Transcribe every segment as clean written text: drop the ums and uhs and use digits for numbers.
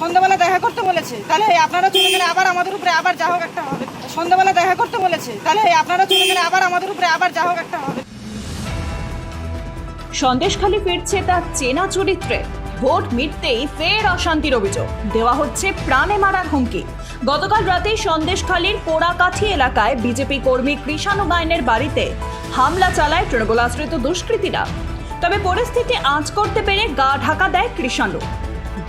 সন্ধ্যাবেলা দেখা করতে বলেছে, তাহলে আপনারা চলে গেলে আবার আমাদের উপরে আবার যা হোক একটা হবে। সন্ধ্যাবেলা দেখা করতে বলেছে, তাহলে আপনারা চলে গেলে আবার আমাদের উপরে আবার যা হোক একটা হবে। সন্দেশখালী ফিরছে তার চেনা চরিত্রে। ভোট মিটতেই ফের অশান্তির অভিযোগ, দেওয়া হচ্ছে প্রাণে মারার হুমকি। গতকাল রাতে সন্দেশখালীর পোড়াকাঠি এলাকায় বিজেপি কর্মী কৃষাণু গায়নের বাড়িতে হামলা চালায় তৃণমূল আশ্রিত দুষ্কৃতীরা। তবে পরিস্থিতি আঁচ করতে পেরে গা ঢাকা দেয় কৃষাণু।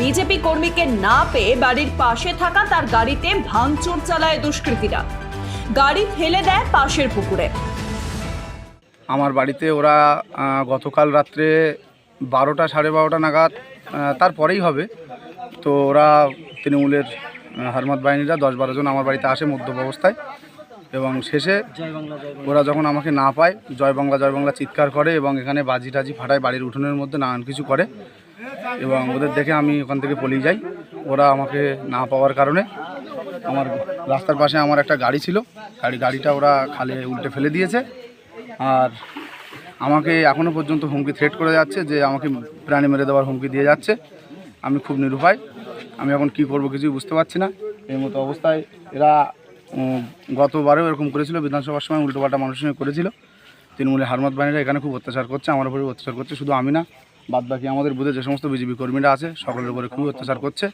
বিজেপি কর্মীকে না পেয়ে বাড়ির পাশে থাকা তার গাড়িতে ভাঙচুর চালায় দুষ্কৃতীরা। গাড়ি ফেলে দেয় পাশের পুকুরে। আমার বাড়িতে ওরা গতকাল রাত্রে 12টা সাড়ে 12টা নাগাদ, তারপরেই হবে, তো ওরা তৃণমূলের হারমাত বাহিনীরা 10-12 জন আমার বাড়িতে আসে মদ্যপ অবস্থায়, এবং শেষে ওরা যখন আমাকে না পায় জয় বাংলা চিৎকার করে এবং এখানে বাজি টাজি ফাটায়, বাড়ির উঠোনের মধ্যে নানান কিছু করে, এবং ওদের দেখে আমি ওখান থেকে পালিয়ে যাই। ওরা আমাকে না পাওয়ার কারণে আমার রাস্তার পাশে আমার একটা গাড়ি ছিল, গাড়িটা ওরা খালে উল্টে ফেলে দিয়েছে। আর আমাকে এখনও পর্যন্ত হুমকি থ্রেট করে যাচ্ছে যে আমাকে প্রাণে মেরে দেওয়ার হুমকি দিয়ে যাচ্ছে। আমি খুব নিরুপায়, আমি এখন কি করব কিছুই বুঝতে পারছি না। এই মতো অবস্থায় এরা গতবারেও এরকম করেছিল, বিধানসভার সময় উল্টোপাল্টা মানুষের সঙ্গে করেছিল। তৃণমূলের হারমাত বাহিনীরা এখানে খুব অত্যাচার করছে, আমার উপরে অত্যাচার করছে। শুধু আমি না, বাদবাকি আমাদের বুথে যে সমস্ত বিজেপি কর্মীরা আছে সকলের উপরে খুবই অত্যাচার করছে,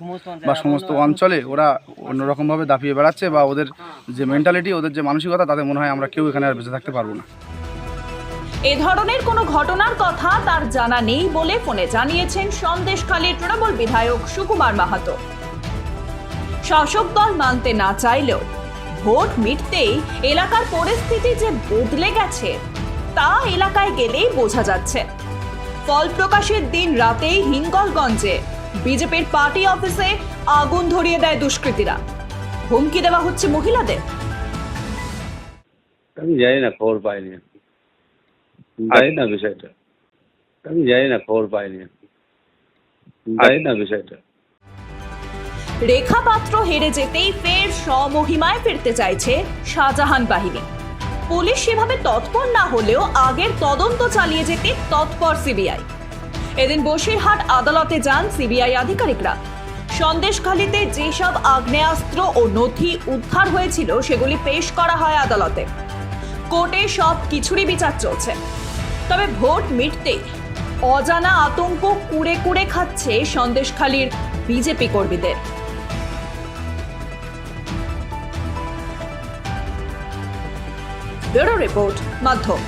বা সমস্ত অঞ্চলে ওরা অন্যরকমভাবে দাপিয়ে বেড়াচ্ছে, বা ওদের যে মেন্টালিটি, ওদের যে মানসিকতা, তাতে মনে হয় আমরা কেউ এখানে আর বেঁচে থাকতে পারবো না। এ ধরনের কোনো ঘটনার কথা তার জানা নেই বলে ফোনে জানিয়েছেন সন্দেশখালীর তৃণমূল বিধায়ক সুকুমার মাহাতো। শাসক দল মানতে না চাইলেও ভোট মিটতেই এলাকার পরিস্থিতি যে বদলে গেছে তা এলাকায় গেলেই বোঝা যাচ্ছে। ফল প্রকাশের দিন রাতেই হিঙ্গলগঞ্জে বিজেপির পার্টি অফিসে আগুন ধরিয়ে দেয় দুষ্কৃতীরা। হুমকি দেওয়া হচ্ছে মহিলাদের। আমি জানি না, খবর পাইনি, জানি না বিষয়টা, আমি জানি না, খবর পাইনি, জানি না বিষয়টা। রেখা পাত্র হেরে যেতেই ফের স্বমহিমায় ফিরতে চাইছে শাহজাহান বাহিনী। পুলিশ সেভাবে তৎপর না হলেও আগের তদন্ত চালিয়ে যেতে তৎপর সিবিআই। এদিন বসিরহাট আদালতে যান সিবিআই আধিকারিকরা। সন্দেশখালীতে যেসব আগ্নেয়াস্ত্র ও নথি উদ্ধার হয়েছিল সেগুলি পেশ করা হয় আদালতে। কোর্টে সব কিছুরই বিচার চলছে। তবে ভোট মিটতেই অজানা আতঙ্ক কুড়ে কুড়ে খাচ্ছে সন্দেশখালীর বিজেপি কর্মীদের। ব্যুরো রিপোর্ট, মাধ্যম।